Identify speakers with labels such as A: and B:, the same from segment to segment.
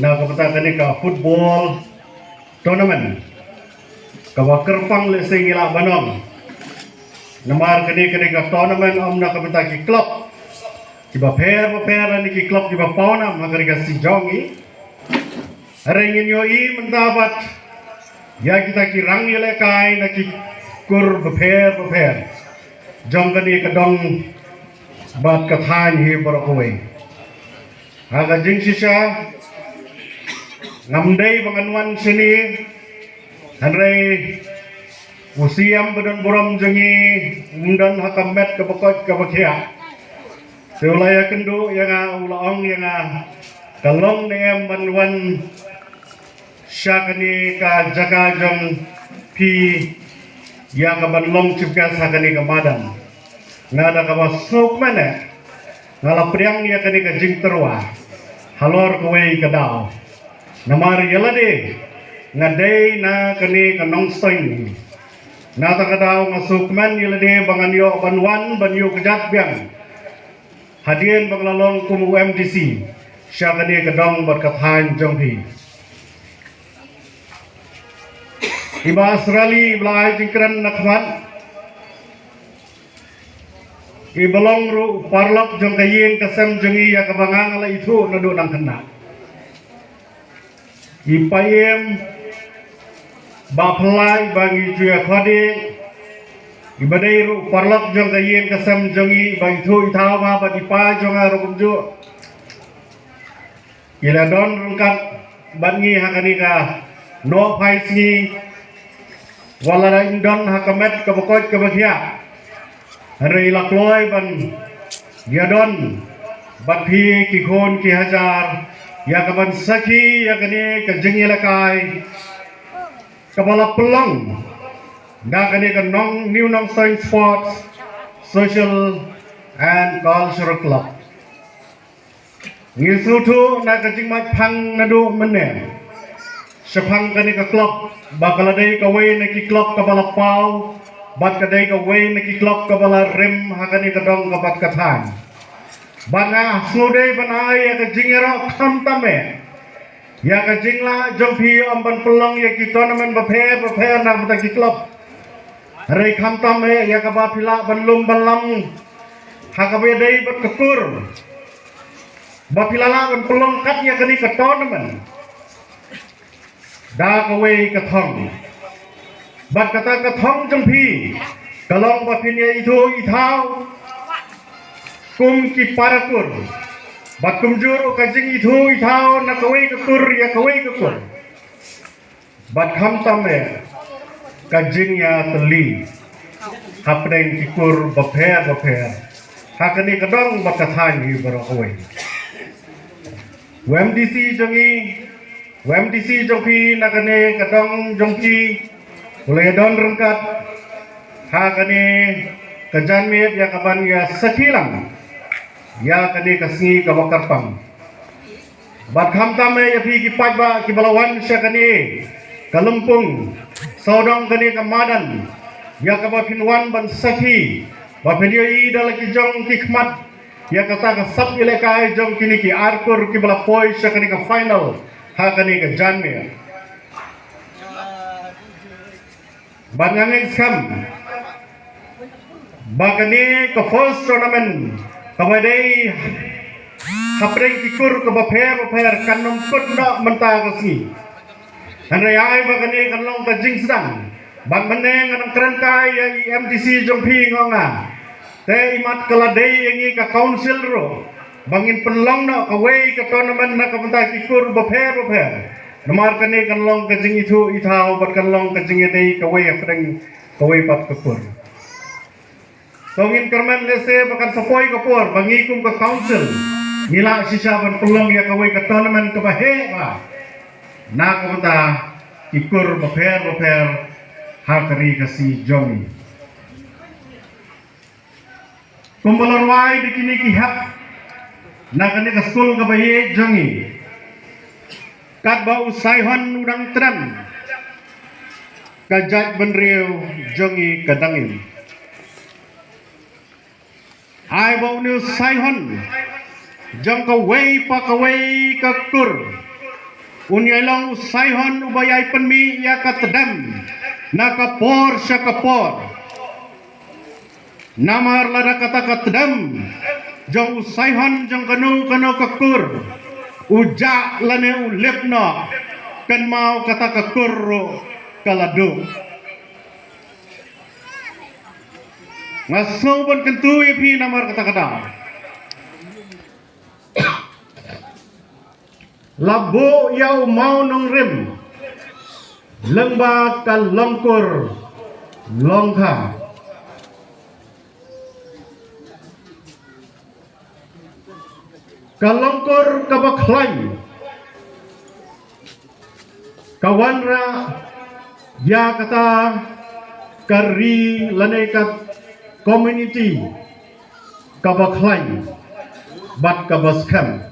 A: Nah, kebetulan kini ke football tournament ke Kerpang lesing ila Banong. Namar kini ke tournament nak kebetulan ki klub kiba pair ni ki klub kiba pauna makari ka si jongi. Arengin yoi mendapat ya kita ki rangi lekai na ki kur pair. Jong kini kedong bat kathan hi berokoi. Aga jing sisa ngamdai banganuan sini hanrei usiam bedon buram jengi undan hakamet kebekot kebekia seulaya kendu yang ulaong yang kalong neem banwan syakani ka jaga jong pi yang kabanlong cipkas hakani ka madam ngada ka basuk mana ngala priang ya kani ka jing terwa halor kuwei kadao namar yalade ngadei na kani kanong stoin na ta kadao ngasukman yalade banganyo banyo kejat biang hadien banglalong kum UMDC sya kani kadong berkathan jonghi iba Australia belai jingkran nakman ibalong ru parlak jong kayin kasem jengi ya kabangang ala itu nado nang kena ipayem baplai bagi juya khadi ibadai ru parlak jong kayin kasem jengi bagi itu itaw ma bagi pa jong arum ju ila don rungkat bangi hakani ka no paisi wala indon hakamet kabakot kabakia hari lakloi ban giadon bathi kikon ki hajar ya kaban saki ya kani kajing ilakai kabala pelong da kani ka nong new nong science sports social and cultural club ngisutu na kajing mat phang nadu menne sepang kani ka club bakaladai kawai na ki club kabala pau bat kadai ka way naki klop ka bala rem hakani kadong ka bat kathan banga snodei banai ya ka jingero khamtame ya ka jingla jompi amban pelong ya ki tournament bape na bata ki klop rei khamtame ya ka ba pila banlum balam hakabe dei bat ketur ba pilala ban pelong kat ya kani ka tournament da ka way ka thong bat kata kathong jempi kalong bapinya itu itau kum ki parakur bat kumjur kajing itu itau na kawai ketur ya kawai ketur bat khamtame kajing ya teli hapdeng kikur baper hakani kadong bat kathan hi barakawai UMDC jongi nakane kadong jongki mulai don rengkat hakani kejan miet ya kaban ya sekilang ya kani kasni ka Kerpang bat khamtame ya pi ki pajba ki balawan sya kani kalumpung sodong kani ka madan ya ka ba pinwan ban saki ba video i dal ki jong ki khmat ya kata ka sab ilekai jong kini ki arkur ki bala poi sya kani ka final hakani ka janme Banyangan skam bakani ke first tournament kawadai hapreng kikur ke baper kanom kutna mentah kasi hanrayai bakani kanlong kajing sedang bang meneng anang kerangkai yang MTC jompi ngonga te imat keladai yang ka council ro bangin penlong na kawai ke tournament na kamentah kikur baper namar kani kanlong kajing itu itau bat kanlong kajing edai kawai apreng kawai pat kapur tongin kerman lese bakan sapoi kapur bangikum ke council nila sisa ban pelong ya kawai ke tournament ke bahe ba na kamata ikur baper hakari kasi jongi kumbalarwai dikini kihak na kani ka school ke bahe jongi kat bau saihon udang teran kajat benriu jongi kadangin ai bau nu saihon jang kawai pa kawai kakur unyai lang usaihon ubayai penmi ya katedam na kapor sya kapor namar lada kata katedam jang usaihon jang kanu kakur ujak lane ulepna kan mau kata kakur kaladu ngaso pun kentu ipi namar kata-kata labo yau mau nong rim lembah kalongkur longka kalongkur kabaklay kawanra ya kata kari lanekat community kabaklay bat kabaskan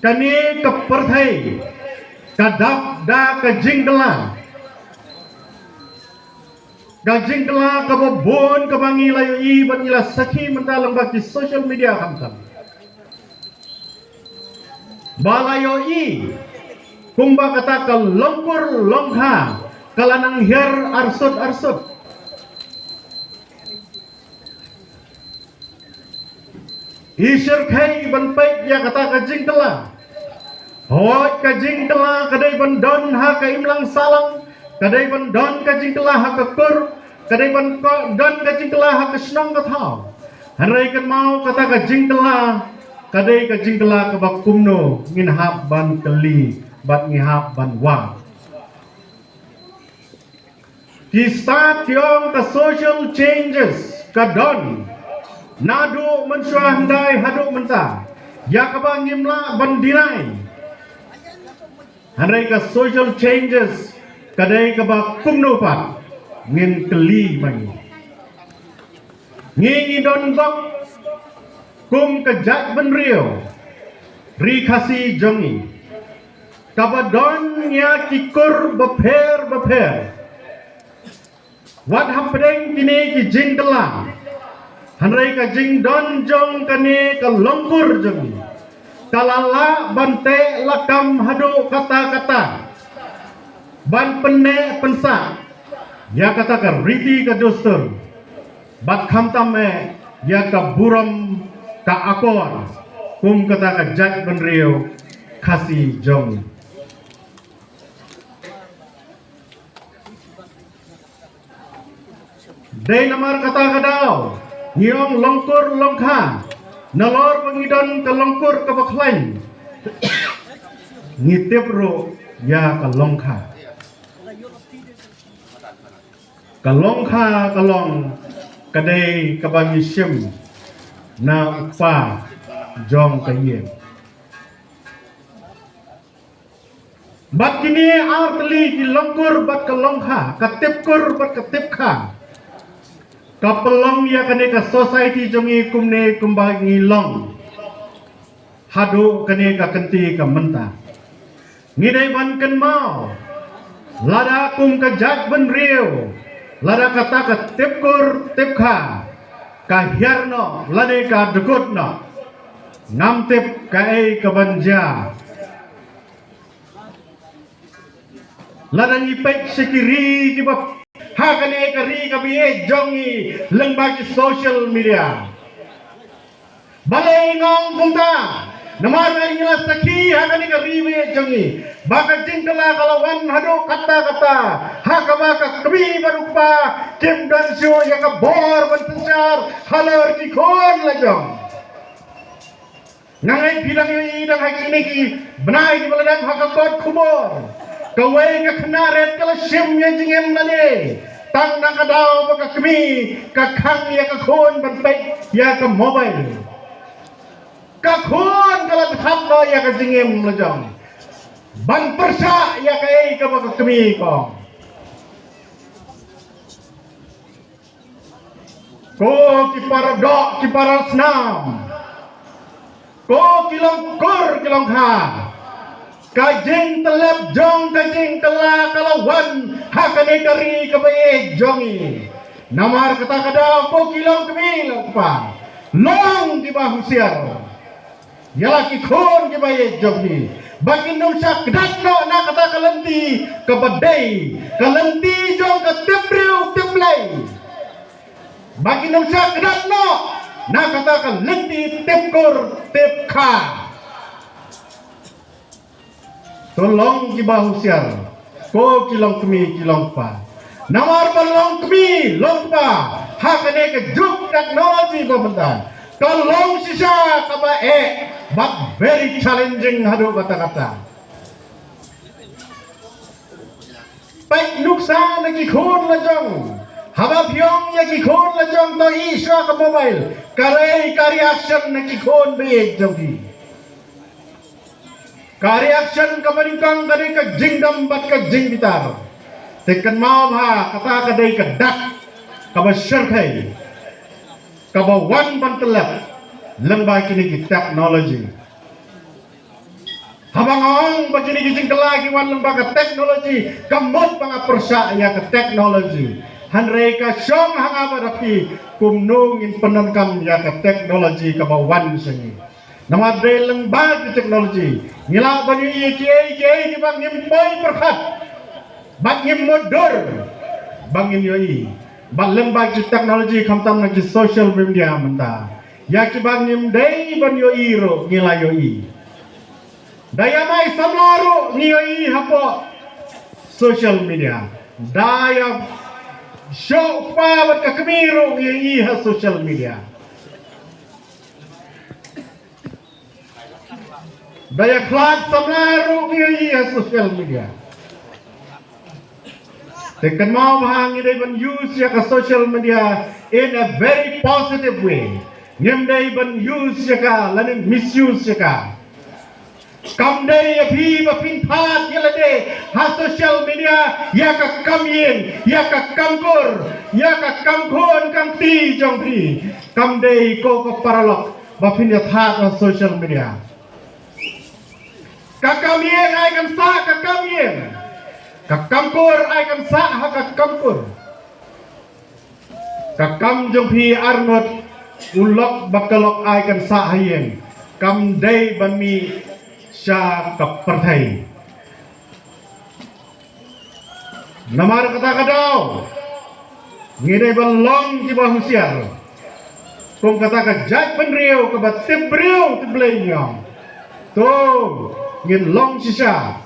A: kani keperthai kadap da kajingkela kababon kabangi layu i ban ila sakhi mentalang baki social media kamtam balayo i kumba kata kalongkur longha kalanang her arsut Isyer khai ban pek ya kata kajingkela hoi kajingkela kadai ban don ha ka imlang salang kadai ban don kajingkela ha ka kur kadai ban don kajingkela ha ka snong ka thau hanrai kan mau kata kajingkela kadai kajingkela ka bakumno ngin hap ban keli bat ngihap ban wa kisah tiong ka social changes ka don nadu mensyuah handai haduk mentah ya kabang ngimla bandinai handai ka social changes kadai kabak kumnopat ngin keli bang ngingi don bak kum kejat benrio rikasi jongi kabadon ya kikur beper wat hapdeng kini ki jingkelang hanrai ka jing don jong kani ka longkur jong kalala bante lakam hadu kata-kata ban penne pensa ya kata ka riti ka dostur bat khamtame ya ka buram ka akor kum kata ka jat benrio khasi jong dei namar kata kadau Nyong longkur longkha nalor pangidon ka longkur ka baklain ngitip ro ya ka longkha kalong kadai kabangi sim na upa jong kayen bat kini artli ki longkur bat ka longkha katipkur bat katipkha kapelong ya kane ka society jongi kumne kumbangi long hadu kane ka kenti ka menta ngidai ban ken mau lada kum ka jat ben riu lada kata ka tipkur tipkha ka hiarno lade ka dukutno ngam tip ka ei ka banja lada ngipek sekiri ki bap hakane kari kabiye jongi lengbaki social media balai ngong kumta namar ngila sakhi hakane kari be jongi baka jingkala kalawan hado kata-kata hakabaka kabi barupa kim dan syo ya ka bor bentar halar ki khon lajong ngangai bilang yi dang hakini ki benai di baladang hakakot kubor kawai ka knaret kala sim ya jingem lale tang nang kadao baka kami ka khang ya ka khon ban pai ya ka mobile ka khon kala thap no ya ka jingem lajong ban persa ya ka ei ka baka kami ko ki paradok ki parasnam kilong kor kilong ha kajing telap jong kajing tela kalawan hakane kari kabae jongi Namar kata kada po kilong kemil pa. Long di bahu siar. Yala ki khon ki baye jogi. Bakin nung siya kedat no na kata kalenti kabadai. Kalenti jong ka tibriu tiblay. Bakin nung siya kedat no na kata kalenti tipkur tipka. Tolong ki bahu siar. Ko kilong kemi kilong pa. Namar balong kemi long pa. Hakane ke juk teknologi pembentan. Tolong sisa kaba but very challenging hadu kata-kata. Baik nuksa lagi khun lajong. Haba pyong lagi khun lajong to isya ke mobile. Karai kari action lagi khun be jogi. Kari action kamaningkang kari ke jingdam bat ke jing bitar. Tekan mau ha kata kadai ke dak kaba syarkai kaba wan bantelap lembah kini ki teknologi habangong bagini ki jing kelagi wan lembah ke teknologi kamot panga persa ya ke teknologi hanrei ka syong hanga barapi kumnung in penankam ya ke teknologi kaba wan sengi nama de lembah ki teknologi ngila banyu ye di bang ngim poi perhat bang ngim modor bang ngim yoi Balang bagi teknologi kamtam lagi social media menta. Ya kibangim day ban yo iro ngila yo i. Daya mai samlaru ngiyoi hapo social media. Daya show pa bat kakmiru ngiyoi ha social media. Daya klat samlaru ngiyoi ha social media. Tekan mau bahang ini ban use ya ka social media in a very positive way. Ngem day ban use ya ka lanin misuse ya ka. Kam day ya phi ba pin phat ya lade ha social media ya ka kam yin ya ka kam kur ya ka kam khon kam ti jong thi. Kam day ko ko paralok ba phin ya phat ha social media. Ka kam yin ai kam sa ka kam yin. Kakamkur ay kan sa ha kakamkur. Kakam jong phi arnot ulok bakalok ay kan sa hayen. Kam day ban mi sya kaparthai. Namar kata kadaw. Ngide ban long ki bahusiar. Kung kata ka jaj penriu ka bat tibriu tiblay nyong. To ngin long sisa.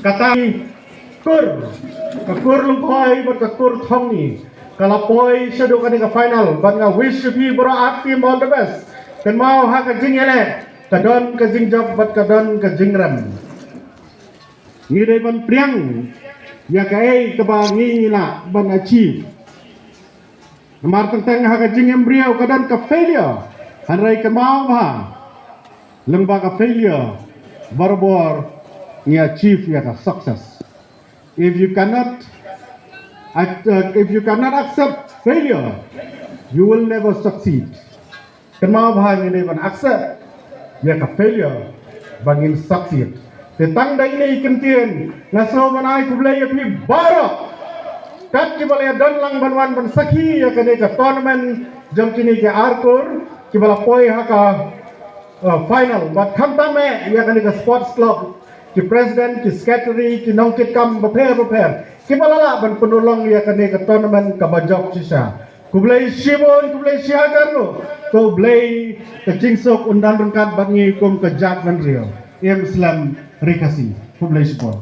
A: Katang kur kakur lungkoi bat kakur thongi kalapoi sadu kani ka final bat nga wish you be bro team all the best kan mau ha ka jing ele kadon ka jing job bat kadon ka jing ram ni dei ban priang ya ka ei ka ba ngi la ban achieve namar tang ha ka jing embryo kadon ka failure hanrai ka mau ha lengba ka failure barbor ni achieve ya ka success. If you cannot accept failure, you will never succeed. Kenapa bahaya ini ban accept ya ka failure bangin succeed. Tetang dah ini kentien ngaso manai kublai ya pi barok. Kat kibala don lang banwan ban sakhi ya kene ka tournament jam kini ke arkur kibala poi ha ka final but khamtame ya kene ka sports club ki president ki secretary ki nongkit kam prepare ki balala ban penolong ya kane ke tournament ka bajok sisa kublai shibon kublai siagar no to blai ke jingsok undan rengkat bangi kum ke jak ban rio em islam rikasi kublai shibon